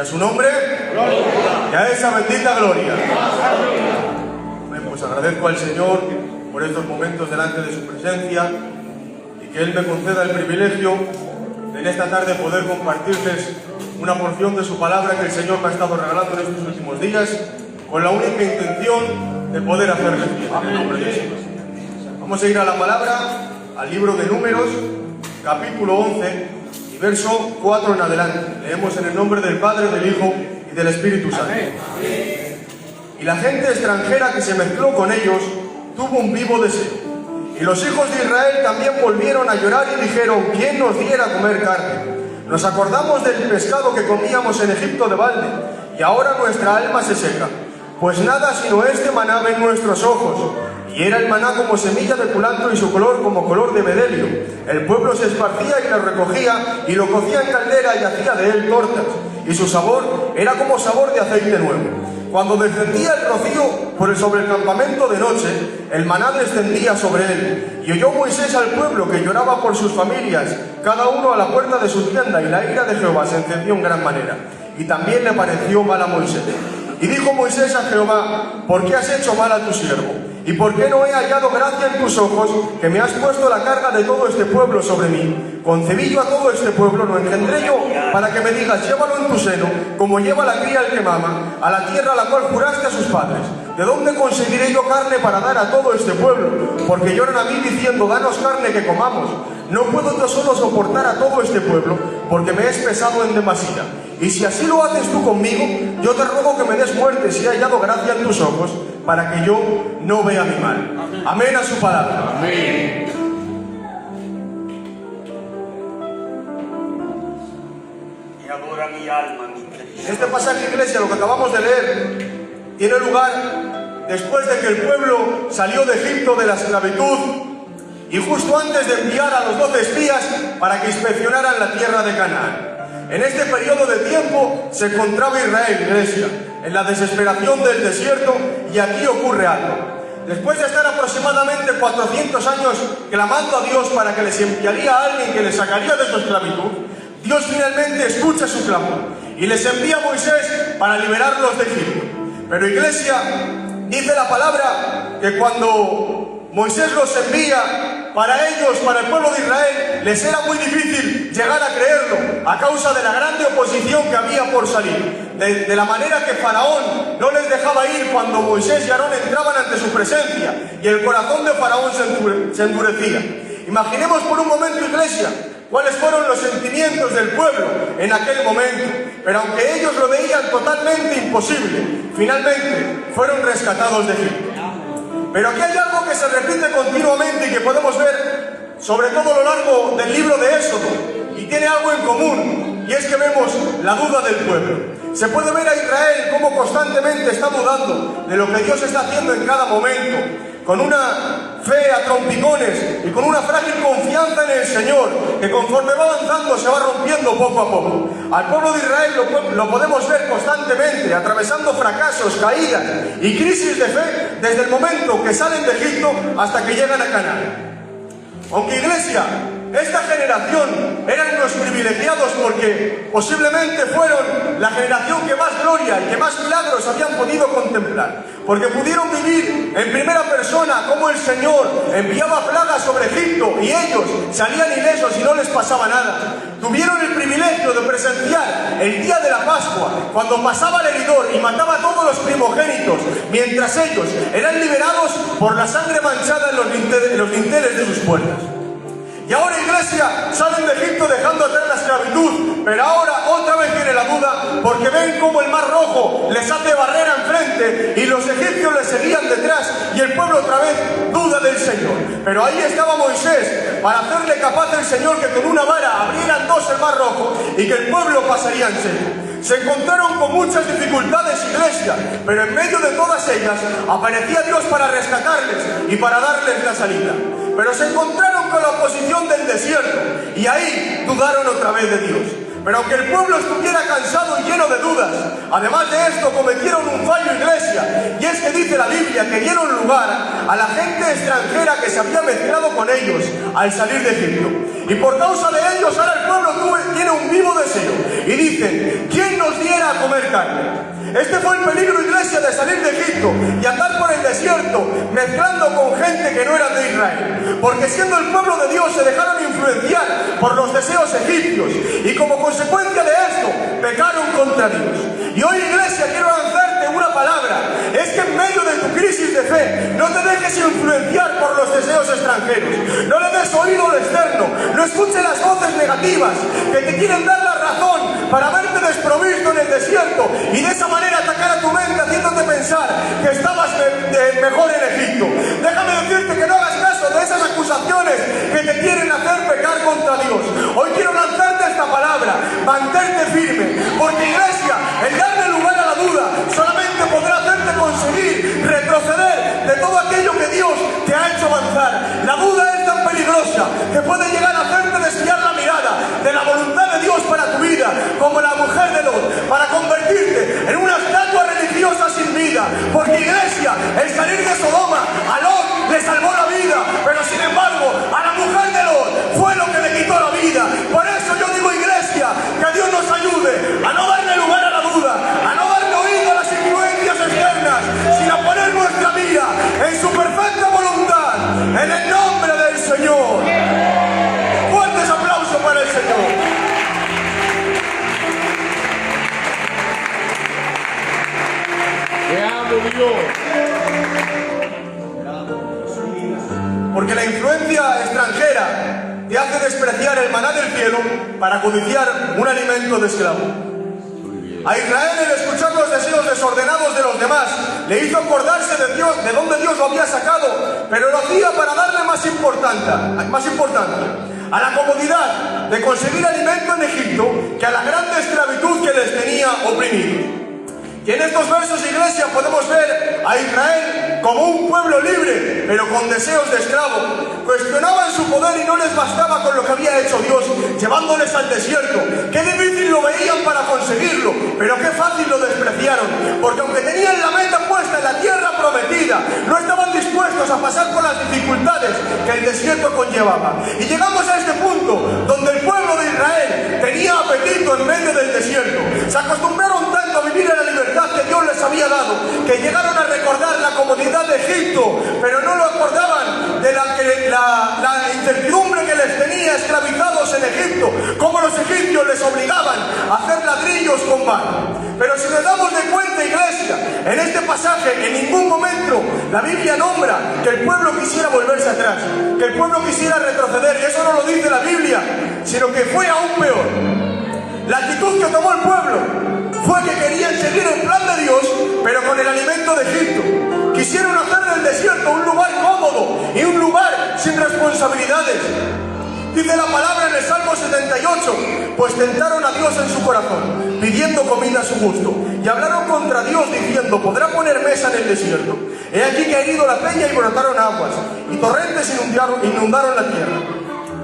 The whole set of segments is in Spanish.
a su nombre, gloria. Y a esa bendita gloria. Pues agradezco al Señor por estos momentos delante de su presencia y que Él me conceda el privilegio de en esta tarde poder compartirles una porción de su palabra que el Señor me ha estado regalando en estos últimos días, con la única intención de poder hacerles bien, en el nombre de Jesús. Vamos a ir a la palabra, al libro de Números, capítulo 11 y verso 4 en adelante. Leemos en el nombre del Padre, del Hijo y del Espíritu Santo. Y la gente extranjera que se mezcló con ellos tuvo un vivo deseo. Y los hijos de Israel también volvieron a llorar y dijeron: ¿quién nos diera a comer carne? Nos acordamos del pescado que comíamos en Egipto de balde, y ahora nuestra alma se seca, pues nada sino este maná ven nuestros ojos. Y era el maná como semilla de culantro y su color como color de bedelio. El pueblo se esparcía y lo recogía y lo cocía en caldera y hacía de él tortas, y su sabor era como sabor de aceite nuevo. Cuando descendía el rocío sobre el campamento de noche, el maná descendía sobre él. Y oyó Moisés al pueblo que lloraba por sus familias, cada uno a la puerta de su tienda, y la ira de Jehová se encendió en gran manera. Y también le pareció mal a Moisés. Y dijo Moisés a Jehová: ¿por qué has hecho mal a tu siervo? ¿Y por qué no he hallado gracia en tus ojos, que me has puesto la carga de todo este pueblo sobre mí? Concebí yo a todo este pueblo, lo engendré yo, para que me digas: llévalo en tu seno, como lleva la cría el que mama, a la tierra a la cual juraste a sus padres. ¿De dónde conseguiré yo carne para dar a todo este pueblo? Porque lloran a mí diciendo: danos carne que comamos. No puedo yo solo soportar a todo este pueblo, porque me es pesado en demasía. Y si así lo haces tú conmigo, yo te ruego que me des muerte si he hallado gracia en tus ojos, para que yo no vea mi mal. Amén, amén a su palabra. Amén. Y adora mi alma, mi Cristo. Este pasaje, iglesia, lo que acabamos de leer, tiene lugar después de que el pueblo salió de Egipto de la esclavitud y justo antes de enviar a los 12 espías para que inspeccionaran la tierra de Canaán. En este periodo de tiempo se encontraba Israel, iglesia, en la desesperación del desierto, y aquí ocurre algo. Después de estar aproximadamente 400 años clamando a Dios para que les enviaría a alguien que les sacaría de su esclavitud, Dios finalmente escucha su clamor y les envía a Moisés para liberarlos de Egipto. Pero, iglesia, dice la palabra que cuando Moisés los envía, para ellos, para el pueblo de Israel, les era muy difícil llegar a creerlo a causa de la grande oposición que había por salir. De la manera que Faraón no les dejaba ir cuando Moisés y Aarón entraban ante su presencia, y el corazón de Faraón se endurecía. Imaginemos por un momento, iglesia, cuáles fueron los sentimientos del pueblo en aquel momento. Pero aunque ellos lo veían totalmente imposible, finalmente fueron rescatados de Egipto. Pero aquí hay algo que se repite continuamente y que podemos ver sobre todo a lo largo del libro de Éxodo, y tiene algo en común, y es que vemos la duda del pueblo. Se puede ver a Israel cómo constantemente está dudando de lo que Dios está haciendo en cada momento, con una fe a trompicones y con una frágil confianza en el Señor, que conforme va avanzando se va rompiendo poco a poco. Al pueblo de Israel lo podemos ver constantemente atravesando fracasos, caídas y crisis de fe desde el momento que salen de Egipto hasta que llegan a Canaán. Aunque, iglesia, esta generación eran unos privilegiados porque posiblemente fueron la generación que más gloria y que más milagros habían podido contemplar, porque pudieron vivir en primera persona cómo el Señor enviaba plagas sobre Egipto y ellos salían ilesos y no les pasaba nada. Tuvieron el privilegio de presenciar el día de la Pascua, cuando pasaba el heridor y mataba a todos los primogénitos, mientras ellos eran liberados por la sangre manchada en los dinteles de sus puertas. Y ahora, iglesia, salen de Egipto dejando atrás la esclavitud, pero ahora otra vez viene la duda, porque ven cómo el mar rojo les hace barrera enfrente y los egipcios les seguían detrás, y el pueblo otra vez duda del Señor. Pero ahí estaba Moisés para hacerle capaz el Señor que con una vara abrieran dos el mar rojo y que el pueblo pasaría en seco. Se encontraron con muchas dificultades, iglesia, pero en medio de todas ellas aparecía Dios para rescatarles y para darles la salida. Pero se encontraron con la oposición del desierto y ahí dudaron otra vez de Dios. Pero aunque el pueblo estuviera cansado y lleno de dudas, además de esto cometieron un fallo, iglesia, y es que dice la Biblia que dieron lugar a la gente extranjera que se había mezclado con ellos al salir de Egipto. Y por causa de ellos ahora el pueblo tiene un vivo deseo. Y dicen, ¿quién nos diera a comer carne? Este fue el peligro, iglesia, de salir de Egipto y andar por el desierto mezclando con gente que no era de Israel. Porque siendo el pueblo de Dios se dejaron influenciar por los deseos egipcios y como consecuencia de esto pecaron contra Dios. Y hoy, iglesia, quiero lanzarte una palabra. Es que en medio de tu crisis de fe no te dejes influenciar por los deseos extranjeros. No le des oído al externo. No escuches las voces negativas que te quieren dar la razón para verte desprovisto en el desierto y de esa manera atacar a tu mente haciéndote pensar que estabas mejor en Egipto. Déjame decirte que no hagas caso de esas acusaciones que te quieren hacer pecar contra Dios. Hoy quiero lanzarte esta palabra, mantente firme, porque, iglesia, el darle lugar a la duda solamente podrá hacerte conseguir retroceder de todo aquello que Dios te ha hecho avanzar. La duda es tan peligrosa que puede llegar a hacerte desviar la mirada de la voluntad de Dios para tu vida, como la mujer de Lot, para convertirte en una estatua religiosa sin vida. Porque, iglesia, el salir de Sodoma a Lot le salvó la vida, pero sin embargo a la mujer de Lot fue lo que le quitó la vida. Por eso yo digo, iglesia, que Dios nos ayude a no darle lugar a la duda, a no darle oído a las influencias externas, sino a poner nuestra mira en su perfecta voluntad, en el nombre del Señor. Fuertes aplausos para el Señor. Te amo, Dios. Porque la influencia extranjera te hace despreciar el maná del cielo para codiciar un alimento de esclavo. A Israel, el escuchar los deseos desordenados de los demás, le hizo acordarse de Dios, de dónde Dios lo había sacado, pero lo hacía para darle más importancia a la comodidad de conseguir alimento en Egipto que a la grande esclavitud que les tenía oprimidos. Y en estos versos, iglesia, podemos ver a Israel como un pueblo libre, pero con deseos de esclavo. Cuestionaban su poder y no les bastaba con lo que había hecho Dios, llevándoles al desierto. Qué difícil lo veían para conseguirlo, pero qué fácil lo despreciaron. Porque aunque tenían la meta puesta en la tierra prometida, no estaban dispuestos a pasar por las dificultades que el desierto conllevaba. Y llegamos a este punto, donde el pueblo de Israel tenía apetito en medio del desierto. Se acostumbraron tanto a vivir en la libertad que Dios les había dado, que llegaron a recordar la comodidad de Egipto, pero no lo acordaban de la incertidumbre que les tenía esclavizados en Egipto, como los egipcios les obligaban a hacer ladrillos con barro. Pero si nos damos de cuenta, iglesia, en este pasaje en ningún momento la Biblia nombra que el pueblo quisiera volverse atrás, que el pueblo quisiera retroceder, y eso no lo dice la Biblia, sino que fue aún peor. La actitud que tomó el pueblo fue que querían seguir el plan de Dios, pero con el alimento de Egipto. Quisieron hacer del desierto un lugar cómodo y un lugar sin responsabilidades. Dice la palabra en el Salmo 78, pues tentaron a Dios en su corazón, pidiendo comida a su gusto, y hablaron contra Dios diciendo, ¿podrá poner mesa en el desierto? He aquí que ha herido la peña y brotaron aguas, y torrentes inundaron la tierra.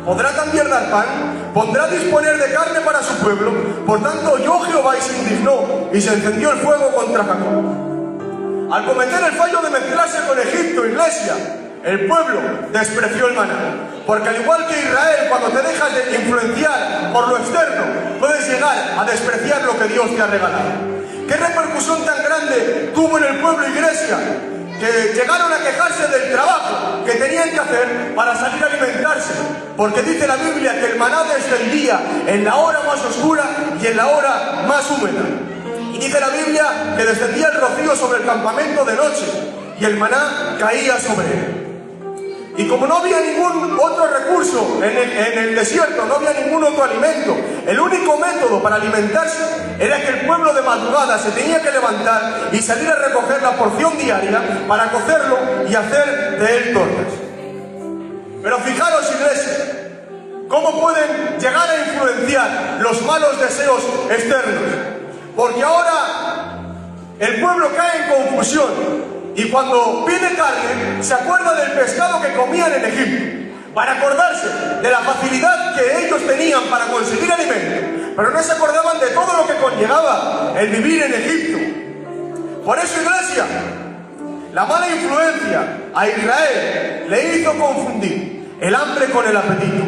¿Podrá también dar pan? ¿Pondrá disponer de carne para su pueblo? Por tanto oyó Jehová y se indignó, y se encendió el fuego contra Jacob. Al cometer el fallo de mezclarse con Egipto, iglesia, el pueblo despreció el maná. Porque al igual que Israel, cuando te dejas de influenciar por lo externo, puedes llegar a despreciar lo que Dios te ha regalado. ¿Qué repercusión tan grande tuvo en el pueblo, iglesia? Que llegaron a quejarse del trabajo que tenían que hacer para salir a alimentarse, porque dice la Biblia que el maná descendía en la hora más oscura y en la hora más húmeda. Y dice la Biblia que descendía el rocío sobre el campamento de noche y el maná caía sobre él. Y como no había ningún otro recurso en el desierto, no había ningún otro alimento, el único método para alimentarse era que el pueblo de madrugada se tenía que levantar y salir a recoger la porción diaria para cocerlo y hacer de él tortas. Pero fijaros, iglesia, cómo pueden llegar a influenciar los malos deseos externos. Porque ahora el pueblo cae en confusión. Y cuando pide carne, se acuerda del pescado que comían en Egipto, para acordarse de la facilidad que ellos tenían para conseguir alimento. pero no se acordaban de todo lo que conllevaba el vivir en Egipto. Por eso, iglesia, la mala influencia a Israel le hizo confundir el hambre con el apetito.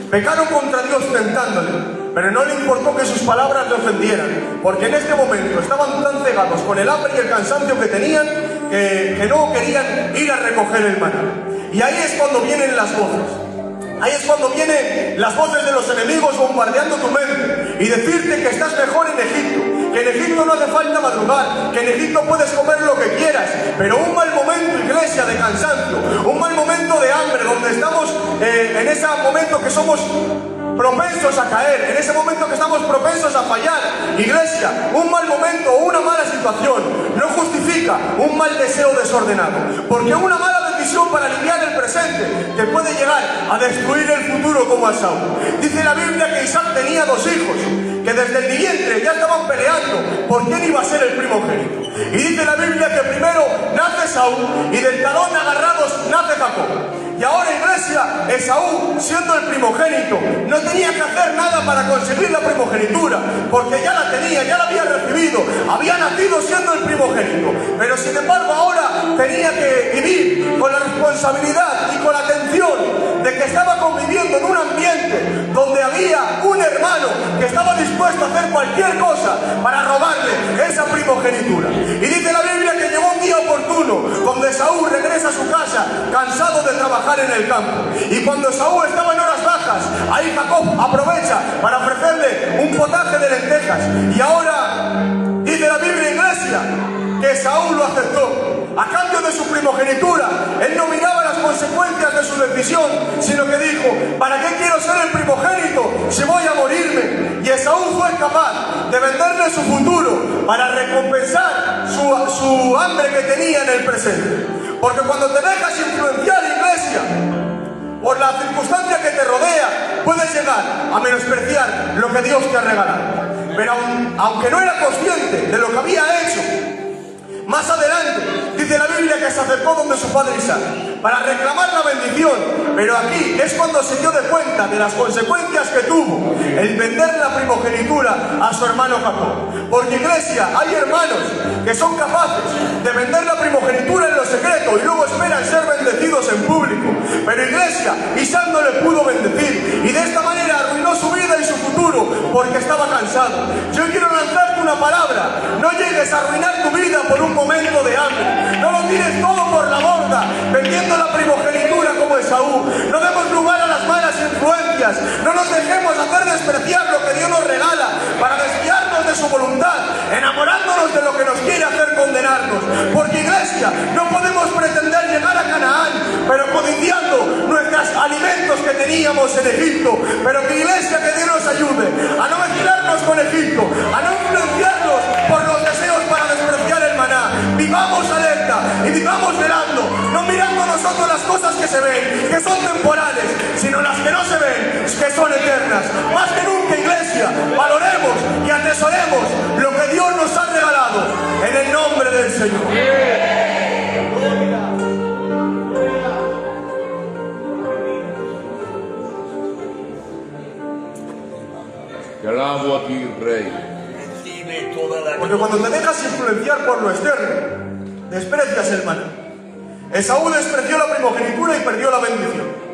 Pecaron contra Dios tentándole, pero no le importó que sus palabras le ofendieran, porque en este momento estaban tan cegados con el hambre y el cansancio que tenían que no querían ir a recoger el maná. Y ahí es cuando vienen las voces. Ahí es cuando vienen las voces de los enemigos bombardeando tu mente y decirte que estás mejor en Egipto, que en Egipto no hace falta madrugar, que en Egipto puedes comer lo que quieras, pero un mal momento, iglesia, de cansancio, un mal momento de hambre, donde estamos en ese momento que somos propensos a caer, en ese momento que estamos propensos a fallar, iglesia, un mal momento o una mala situación no justifica un mal deseo desordenado, porque una mala decisión para aliviar el presente te puede llegar a destruir el futuro, como a Saúl. Dice la Biblia que Isaac tenía 2 hijos, que desde el vientre ya estaban peleando por quién iba a ser el primogénito. Y dice la Biblia que primero nace Saúl y del talón agarrados nace Jacob. Y ahora, iglesia, Esaú, siendo el primogénito, no tenía que hacer nada para conseguir la primogenitura, porque ya la tenía, ya la había recibido, había nacido siendo el primogénito. Pero sin embargo ahora tenía que vivir con la responsabilidad y con la atención de que estaba conviviendo en un ambiente donde había un hermano que estaba dispuesto a hacer cualquier cosa para robarle esa primogenitura. Y dice la Biblia que llegó un día oportuno donde Esaú regresa a su casa cansado de trabajar en el campo, y cuando Esaú estaba en horas bajas, ahí Jacob aprovecha para ofrecerle un potaje de lentejas. Y ahora dice la Biblia, iglesia, que Esaú lo aceptó a cambio de su primogenitura. Él no miraba las consecuencias de su decisión, sino que dijo: ¿para qué quiero ser el primogénito si voy a morirme? Y Esaú fue capaz de venderle su futuro para recompensar su hambre que tenía en el presente. Porque cuando te dejas influenciar, iglesia, por la circunstancia que te rodea, puedes llegar a menospreciar lo que Dios te ha regalado. Pero aunque no era consciente de lo que había hecho, más adelante dice la Biblia que se acercó donde su padre Isaac para reclamar la bendición. Pero aquí es cuando se dio de cuenta de las consecuencias que tuvo el vender la primogenitura a su hermano Jacob. Porque, iglesia, hay hermanos que son capaces de vender la primogenitura en lo secreto y luego esperan ser bendecidos en público. Pero, iglesia, Isaac no le pudo bendecir y de esta manera arruinó su vida y su futuro porque estaba cansado. Yo quiero lanzarte una palabra: no llegues a arruinar tu vida por un momento de hambre. No lo tires todo por la borda vendiendo la primogenitura como Esaú. No demos lugar a las malas influencias. No nos dejemos hacer despreciar lo que Dios nos regala para desviarnos de su voluntad, enamorándonos de lo que nos quiere hacer condenarnos. Porque, iglesia, no podemos pretender llegar a Canaán pero codiciando nuestros alimentos que teníamos en Egipto. Pero que, iglesia, que Dios nos ayude a no mezclarnos con Egipto, a no influenciarnos por los deseos para despreciar el maná. Vivamos alerta y vivamos velando, no mirando nosotros las cosas que se ven, que son temporales, sino las que no se ven, que son eternas. Más que nunca, iglesia, valoremos y atesoremos lo que Dios nos ha regalado en el nombre del Señor. Te alabo a ti, Rey. Recibe toda la Porque cuando te dejas influenciar por lo externo, desprecias el maná. Esaú despreció la primogenitura y perdió la bendición.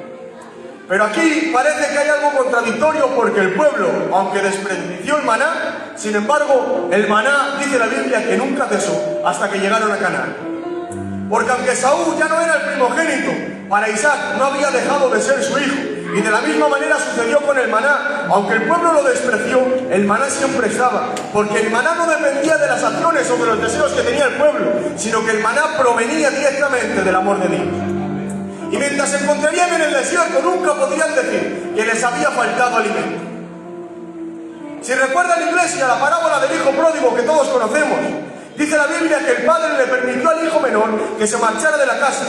Pero aquí parece que hay algo contradictorio, porque el pueblo, aunque despreció el maná, sin embargo, el maná, dice la Biblia, que nunca cesó hasta que llegaron a Canaán. Porque aunque Esaú ya no era el primogénito, para Isaac no había dejado de ser su hijo. Y de la misma manera sucedió con el maná. Aunque el pueblo lo despreció, el maná siempre estaba, porque el maná no dependía de las acciones o de los deseos que tenía el pueblo, sino que el maná provenía directamente del amor de Dios. Y mientras se encontrarían en el desierto, nunca podrían decir que les había faltado alimento. Si recuerdan, la iglesia, la parábola del hijo pródigo que todos conocemos, dice la Biblia que el padre le permitió al hijo menor que se marchara de la casa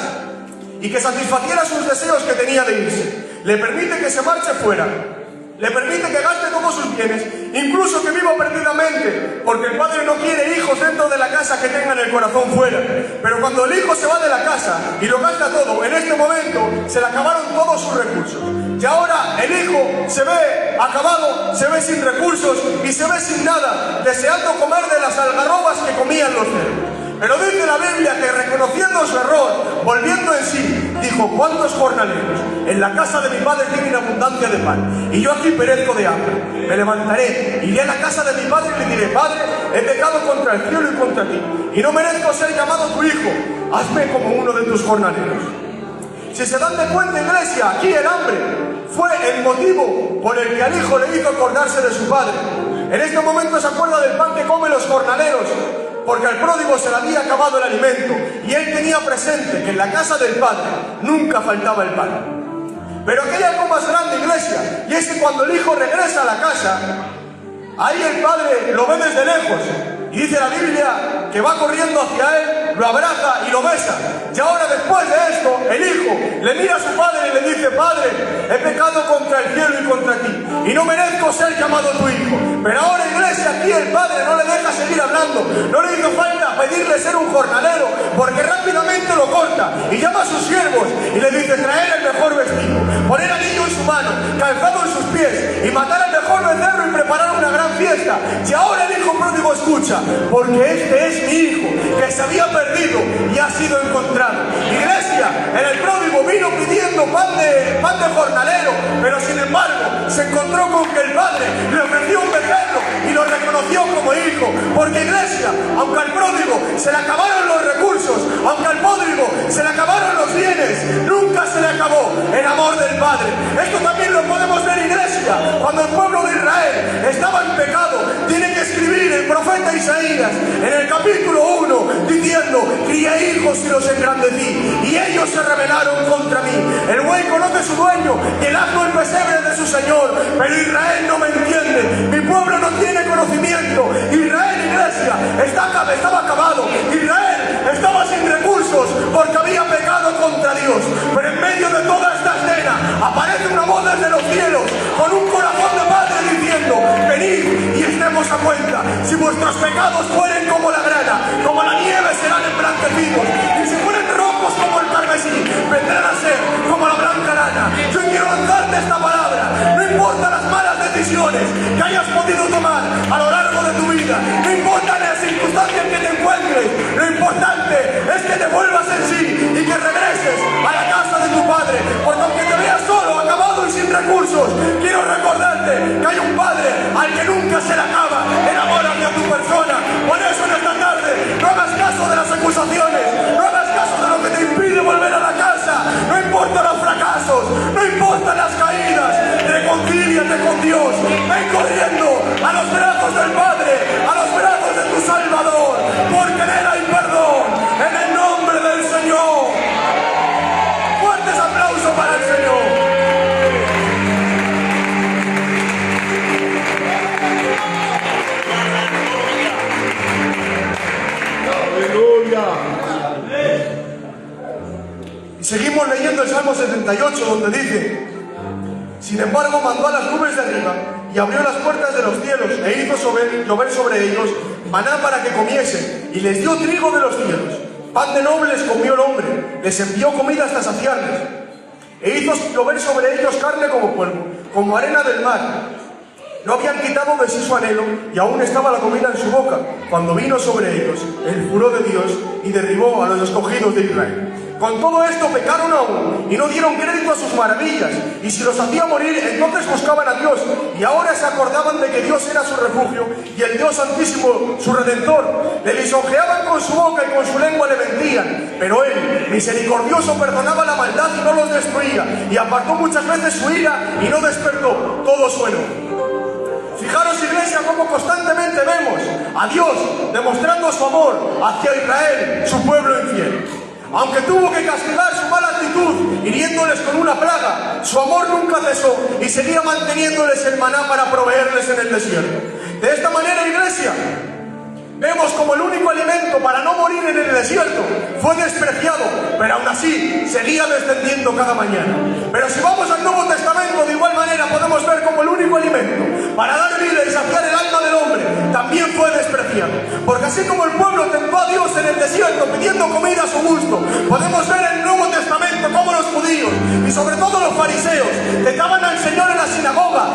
y que satisfaciera sus deseos que tenía de irse. Le permite que se marche fuera, le permite que gaste todos sus bienes, incluso que viva perdidamente, porque el padre no quiere hijos dentro de la casa que tengan el corazón fuera. Pero cuando el hijo se va de la casa y lo gasta todo, en este momento se le acabaron todos sus recursos. Y ahora el hijo se ve acabado, se ve sin recursos y se ve sin nada, deseando comer de las algarrobas que comían los cerdos. Pero dice la Biblia que reconociendo su error, volviendo en sí, dijo: ¿cuántos jornaleros? En la casa de mi padre tienen abundancia de pan, y yo aquí perezco de hambre. Me levantaré, iré a la casa de mi padre y le diré: Padre, he pecado contra el cielo y contra ti, y no merezco ser llamado tu hijo. Hazme como uno de tus jornaleros. Si se dan de cuenta, iglesia, aquí el hambre fue el motivo por el que al hijo le hizo acordarse de su padre. En este momento se acuerda del pan que comen los jornaleros, porque al pródigo se le había acabado el alimento, y él tenía presente que en la casa del padre nunca faltaba el pan. Pero aquí hay algo más grande, iglesia, y es que cuando el hijo regresa a la casa, ahí el padre lo ve desde lejos, y dice la Biblia que va corriendo hacia él, lo abraza y lo besa. Y ahora, después de esto, el hijo le mira a su padre y le dice: Padre, he pecado contra el cielo y contra ti, y no merezco ser llamado tu hijo. Pero ahora, iglesia, aquí el padre no le deja seguir hablando, no le hizo falta pedirle ser un jornalero, porque rápidamente lo corta y llama a sus siervos y le dice: traer el mejor vestido, poner anillo en su mano, calzado en sus pies, y matar al mejor becerro y preparar una gran fiesta. Y ahora el hijo pródigo escucha: porque este es mi hijo, que se había perdido y ha sido encontrado. Iglesia, en el pródigo vino pidiendo pan de jornalero, pero sin embargo se encontró con que el padre le ofreció un becerro y lo reconoció como hijo. Porque, iglesia, aunque al pródigo se le acabaron los recursos, aunque al pródigo se le acabaron los bienes, nunca se le acabó el amor del padre. Esto también lo podemos ver, iglesia, cuando el pueblo de Israel estaba en pecado. Tiene que escribir el profeta Isaías en el capítulo 1 diciendo: crié hijos y los engrandecí, y ellos se rebelaron contra mí. El buey conoce a su dueño y el asno el pesebre de su señor, pero Israel no me entiende, mi pueblo no tiene conocimiento. Israel, iglesia, estaba acabado. Israel estaba sin recursos porque había pecado contra Dios. Pero en medio de toda esta escena aparece una voz desde los cielos con un corazón de padre diciendo: venid y estemos a cuenta. Si vuestros pecados fueren como la grana, como la nieve serán emblanquecidos, y si fueren rojos como el carmesí, vendrán a ser como la blanca lana. Yo quiero lanzarte esta palabra: no importa las malas decisiones que hayas podido tomar a lo largo de tu vida, no importa las circunstancias que te encuentres, lo importante es que te vuelvas en sí y que regreses a la casa de tu padre. Porque aunque te veas solo, acabado y sin recursos, quiero recordarte que hay un padre al que nunca se le acaba el amor hacia tu persona. Por eso en esta tarde no hagas caso de las acusaciones, no hagas caso de lo que te impide volver a la casa. No importa los fracasos, no importan las caídas, reconcíliate con Dios. Ven corriendo a los brazos del Padre, a los brazos de tu Salvador, porque en Él hay perdón, en el nombre del Señor. Fuertes aplausos para el Señor. Y seguimos leyendo el Salmo 78, donde dice: sin embargo mandó a las nubes de arriba y abrió las puertas de los cielos e hizo llover sobre ellos maná para que comiesen, y les dio trigo de los cielos. Pan de nobles comió el hombre, les envió comida hasta saciarles, e hizo llover sobre ellos carne como polvo, como arena del mar. No habían quitado de sí su anhelo, y aún estaba la comida en su boca, cuando vino sobre ellos el furor de Dios y derribó a los escogidos de Israel. Con todo esto pecaron aún y no dieron crédito a sus maravillas, y si los hacía morir, entonces buscaban a Dios, y ahora se acordaban de que Dios era su refugio y el Dios Santísimo su Redentor. Le lisonjeaban con su boca y con su lengua le mentían, pero Él, misericordioso, perdonaba la maldad y no los destruía, y apartó muchas veces su ira y no despertó todo su enojo. Fijaros, iglesia, cómo constantemente vemos a Dios demostrando su amor hacia Israel, su pueblo infiel. Aunque tuvo que castigar su mala actitud, hiriéndoles con una plaga, su amor nunca cesó y seguía manteniéndoles el maná para proveerles en el desierto. De esta manera, iglesia, vemos como el único alimento para no morir en el desierto fue despreciado, pero aún así seguía descendiendo cada mañana. Pero si vamos al Nuevo Testamento, de igual manera podemos ver como el único alimento para dar vida y saciar el alma del hombre también fue despreciado. Porque así como el pueblo tentó a Dios en el desierto pidiendo comida a su gusto, podemos ver en el Nuevo Testamento cómo los judíos y sobre todo los fariseos tentaban al Señor en la sinagoga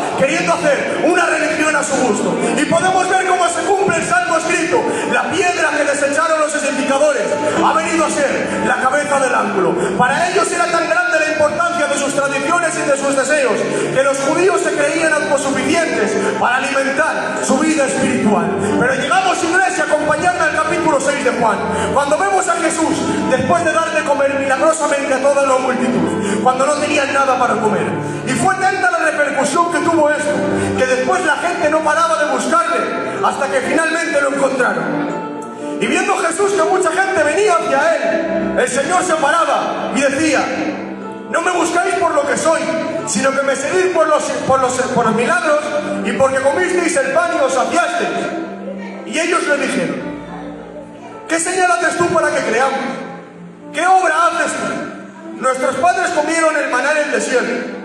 justo. Y podemos ver cómo se cumple el salmo escrito: la piedra que desecharon los edificadores ha venido a ser la cabeza del ángulo. Para ellos era tan grande la importancia de sus tradiciones y de sus deseos, que los judíos se creían autosuficientes para alimentar su vida espiritual. Pero llegamos, iglesia, a acompañarme al capítulo 6 de Juan, cuando vemos a Jesús, después de dar de comer milagrosamente a toda la multitud, cuando no tenían nada para comer. Y fue tanta la repercusión que tuvo esto, que después la gente no paraba de buscarle, hasta que finalmente lo encontraron. Y viendo Jesús que mucha gente venía hacia él, el Señor se paraba y decía: no me buscáis por lo que soy, sino que me seguís por los milagros, y porque comisteis el pan y os saciasteis. Y ellos le dijeron: ¿qué señal haces tú para que creamos? ¿Qué obra haces tú? Nuestros padres comieron el maná en el desierto.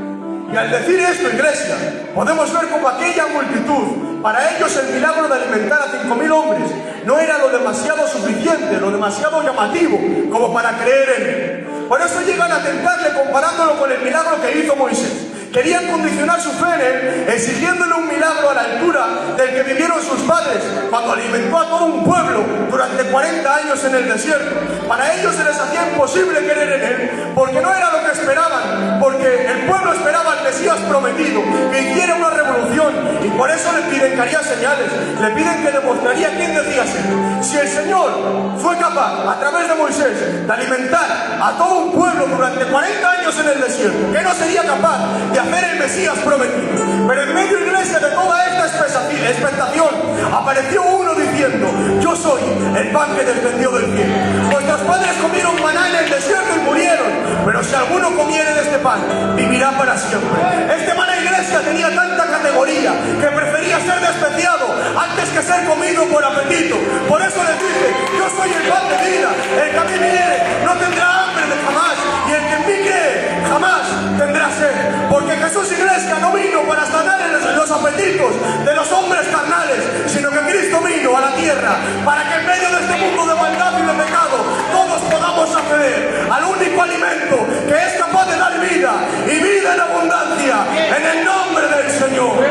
Y al decir esto, iglesia, podemos ver como aquella multitud, para ellos el milagro de alimentar a 5.000 hombres no era lo demasiado suficiente, lo demasiado llamativo como para creer en él. Por eso llegan a tentarle comparándolo con el milagro que hizo Moisés. Querían condicionar su fe en él, exigiéndole un milagro a la altura del que vivieron sus padres cuando alimentó a todo un pueblo durante 40 años en el desierto. Para ellos se les hacía imposible creer en él, porque no era lo que esperaban, porque el pueblo esperaba al Mesías prometido, que hiciera una revolución, y por eso le piden que haría señales, le piden que demostraría quién decía ser. Si el Señor fue capaz, a través de Moisés, de alimentar a todo un pueblo durante 40 años en el desierto, ¿qué no sería capaz de hacer el Mesías prometido? Pero en medio, iglesia, de toda esta expectación, apareció uno diciendo: yo soy el pan que descendió del cielo. Vuestros padres comieron maná en el desierto y murieron, pero si alguno comiere de este pan, vivirá para siempre. Este maná, iglesia, tenía tanta categoría que prefería ser despreciado antes que ser comido por apetito. Por eso les dice: yo soy el pan de vida, el que a mí viene no tendrá hambre de jamás, y el que en mí cree jamás tendrá sed. Porque Jesús, iglesia, no vino para sanar los apetitos de los hombres carnales, sino que Cristo vino a la tierra para que en medio de este mundo de maldad y de pecado todos podamos acceder al único alimento que es capaz de dar vida, y vida en abundancia, en el nombre del Señor.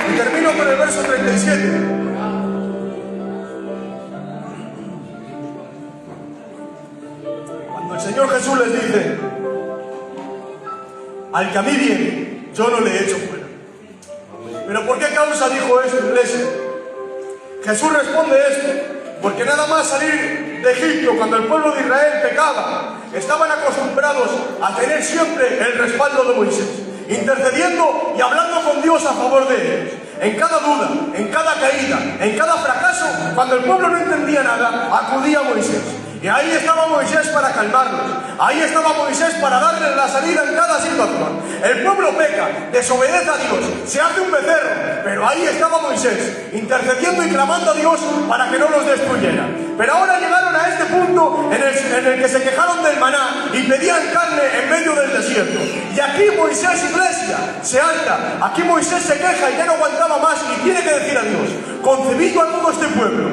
Y termino con el verso 37. El Señor Jesús les dice: al que a mí viene, yo no le echo fuera. ¿Pero por qué causa dijo esto, iglesia? Jesús responde esto porque nada más salir de Egipto, cuando el pueblo de Israel pecaba, estaban acostumbrados a tener siempre el respaldo de Moisés, intercediendo y hablando con Dios a favor de ellos. En cada duda, en cada caída, en cada fracaso, cuando el pueblo no entendía nada, acudía a Moisés. Y ahí estaba Moisés para calmarlos. Ahí estaba Moisés para darles la salida en cada situación. El pueblo peca, desobedece a Dios, se hace un becerro, pero ahí estaba Moisés, intercediendo y clamando a Dios para que no los destruyera. Pero ahora llegaron a este punto en el que se quejaron del maná y pedían carne en medio del desierto. Y aquí Moisés, iglesia, se alza. Aquí Moisés se queja y ya no aguantaba más y tiene que decir a Dios: concebí yo a todo este pueblo,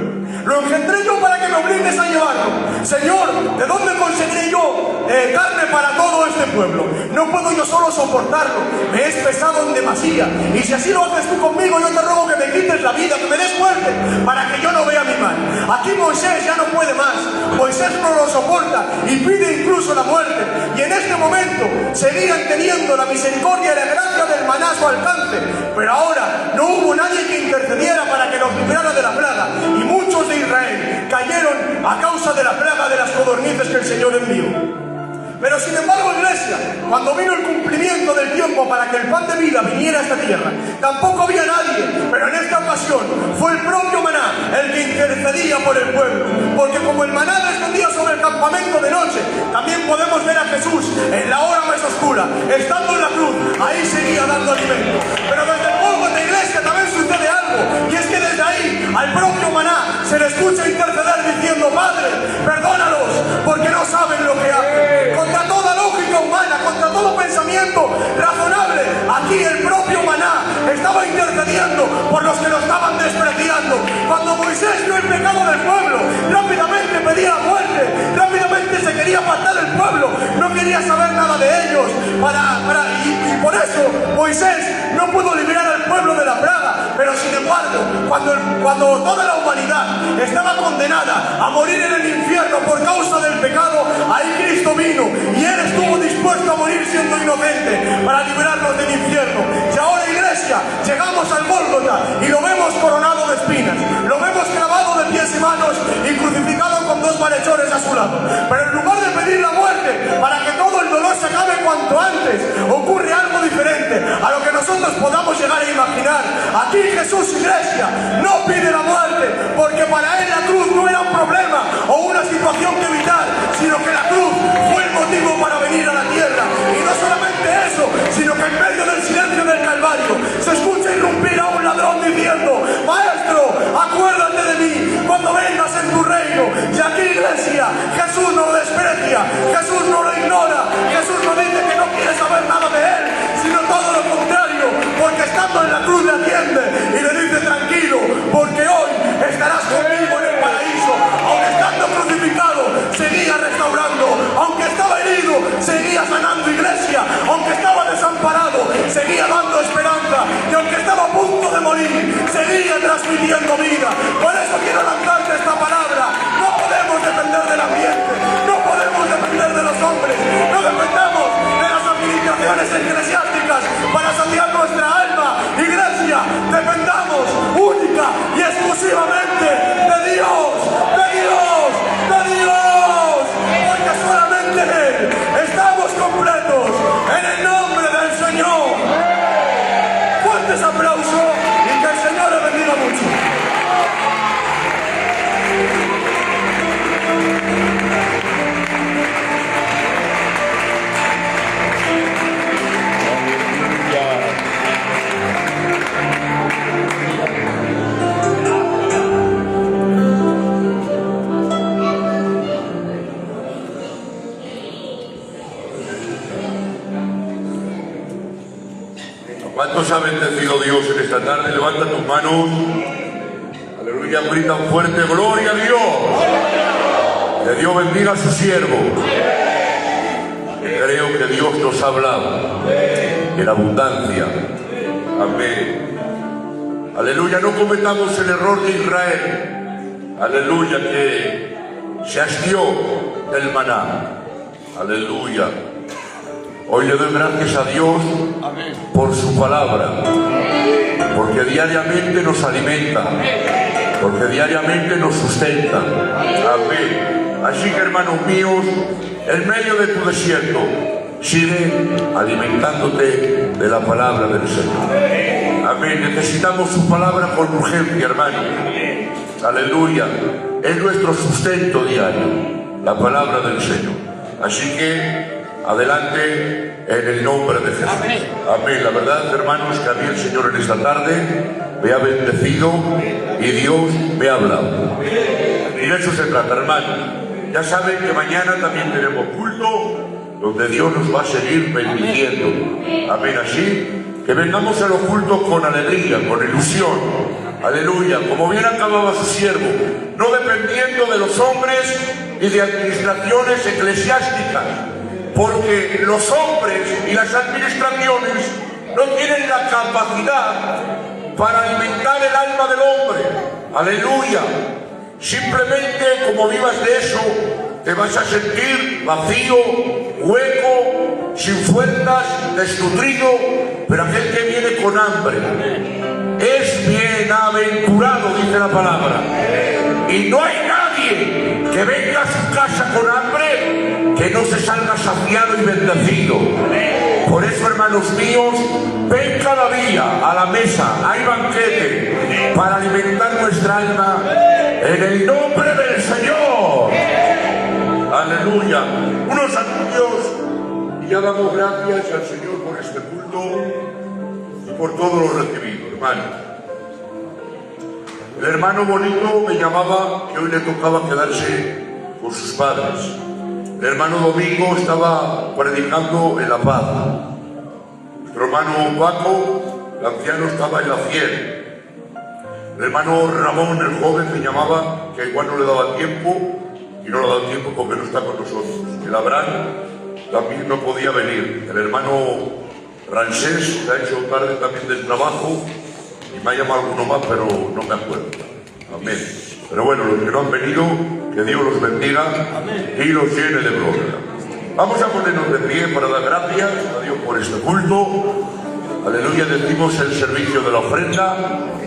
lo engendré yo para que me obligues a llevarlo. Señor, ¿de dónde conseguiré yo carne para todo este pueblo? No puedo yo solo soportarlo, me es pesado en demasía. Y si así lo haces tú conmigo, yo te ruego que me quites la vida, que me des muerte, para que yo no vea mi mal. Aquí Moisés ya no puede más, Moisés no lo soporta y pide incluso la muerte. Y en este momento seguían teniendo la misericordia y la gracia del maná a su alcance, pero ahora no hubo nadie que intercediera para que los librara de la plaga, y muchos de Israel cayeron a causa de la plaga de las codornices que el Señor envió. Pero sin embargo, iglesia, cuando vino el cumplimiento del tiempo para que el pan de vida viniera a esta tierra, tampoco había nadie, pero en esta ocasión fue el propio maná el que intercedía por el pueblo. Porque como el maná descendía sobre el campamento de noche, también podemos ver a Jesús en la hora más oscura, estando en la cruz, ahí seguía dando alimento. Pero desde el polvo de la iglesia también sucede algo, y es que desde ahí al propio maná se le escucha interceder diciendo: Padre, perdónalos, porque no saben lo que hacen. Contra toda lógica humana, contra todo pensamiento razonable, aquí el propio maná estaba intercediendo por los que lo estaban despreciando. Cuando Moisés vio el pecado del pueblo, rápidamente pedía la muerte, quería saber nada de ellos. Y por eso Moisés no pudo liberar al pueblo de la plaga. Pero sin embargo, cuando toda la humanidad estaba condenada a morir en el infierno por causa del pecado, ahí Cristo vino y Él estuvo dispuesto a morir siendo inocente para liberarnos del infierno. Y ahora, iglesia, llegamos al Gólgota y lo vemos coronado de espinas, lo vemos clavado de pies y manos y crucificado con dos malhechores a su lado. Pero en lugar de pedir la muerte para que todo el dolor se acabe cuanto antes, ocurre algo diferente a lo que nosotros podamos llegar a imaginar. Aquí Jesús, iglesia, no pide la muerte, porque para Él la cruz no era un problema o una situación que evitar, sino que la cruz fue el motivo para venir a la tierra. Y no solamente eso, sino que en medio del silencio del Calvario se escucha irrumpir a un ladrón diciendo: Maestro, acuérdate de mí cuando vengas en tu reino. Y aquí, iglesia, Jesús no lo desprecia, Jesús no lo ignora, Jesús no dice que no quiere saber nada de Él, sino todo lo contrario, porque estando en la cruz le atiende y le dice: tranquilo, porque hoy estarás conmigo en el paraíso. Aunque estando crucificado, seguía restaurando, aunque estaba herido, seguía sanando, iglesia, aunque estaba desamparado, seguía dando esperanza, y aunque estaba a punto de morir, seguía transmitiendo vida. Por eso quiero lanzarte esta palabra: no podemos depender del ambiente, no podemos depender de los hombres, no dependamos de las administraciones eclesiásticas para saciar nuestra alma. Iglesia, dependamos única y exclusivamente de Dios, de Dios, de Dios, porque solamente en Él estamos completos. En el nombre del Señor. Fuertes aplausos y que el Señor le bendiga mucho. ¿Cuántos ha bendecido Dios en esta tarde? Levanta tus manos. Aleluya, grita fuerte: ¡gloria a Dios! Que Dios bendiga a su siervo. Creo que Dios nos ha hablado en abundancia. Amén. Aleluya, no cometamos el error de Israel. Aleluya, que se hastió del maná. Aleluya. Hoy le doy gracias a Dios por su palabra, porque diariamente nos alimenta, porque diariamente nos sustenta. Amén. Así que, hermanos míos, en medio de tu desierto, sigue alimentándote de la palabra del Señor. Amén. Necesitamos su palabra con urgencia, hermano. Aleluya. Es nuestro sustento diario, la palabra del Señor. Así que adelante en el nombre de Jesús. Amén. La verdad, hermanos, que a mí el Señor en esta tarde me ha bendecido y Dios me ha hablado. Y de eso se trata, hermanos. Ya saben que mañana también tenemos culto donde Dios nos va a seguir bendiciendo. Amén. Así que vengamos a los cultos con alegría, con ilusión. Aleluya. Como bien acababa su siervo, no dependiendo de los hombres y de administraciones eclesiásticas, porque los hombres y las administraciones no tienen la capacidad para alimentar el alma del hombre. Aleluya. Simplemente como vivas de eso, te vas a sentir vacío, hueco, sin fuerzas, desnutrido. Pero aquel que viene con hambre es bienaventurado, dice la palabra. Y no hay nadie que venga a su casa con hambre que no se salga saciado y bendecido. Por eso, hermanos míos, ven cada día a la mesa, hay banquete para alimentar nuestra alma en el nombre del Señor. Aleluya. Unos anuncios y ya damos gracias al Señor por este culto y por todo lo recibido, hermanos. El hermano Bonito me llamaba que hoy le tocaba quedarse con sus padres. El hermano Domingo estaba predicando en La Paz. Nuestro hermano Paco, el anciano, estaba en La Fiel. El hermano Ramón, el joven, me llamaba que igual no le daba tiempo, y no le ha dado tiempo porque no está con nosotros. El Abraham también no podía venir. El hermano Rancés se ha hecho tarde también del trabajo y me ha llamado alguno más, pero no me acuerdo. Amén. Pero bueno, los que no han venido, que Dios los bendiga y los llene de gloria. Vamos a ponernos de pie para dar gracias a Dios por este culto. Aleluya, decimos el servicio de la ofrenda.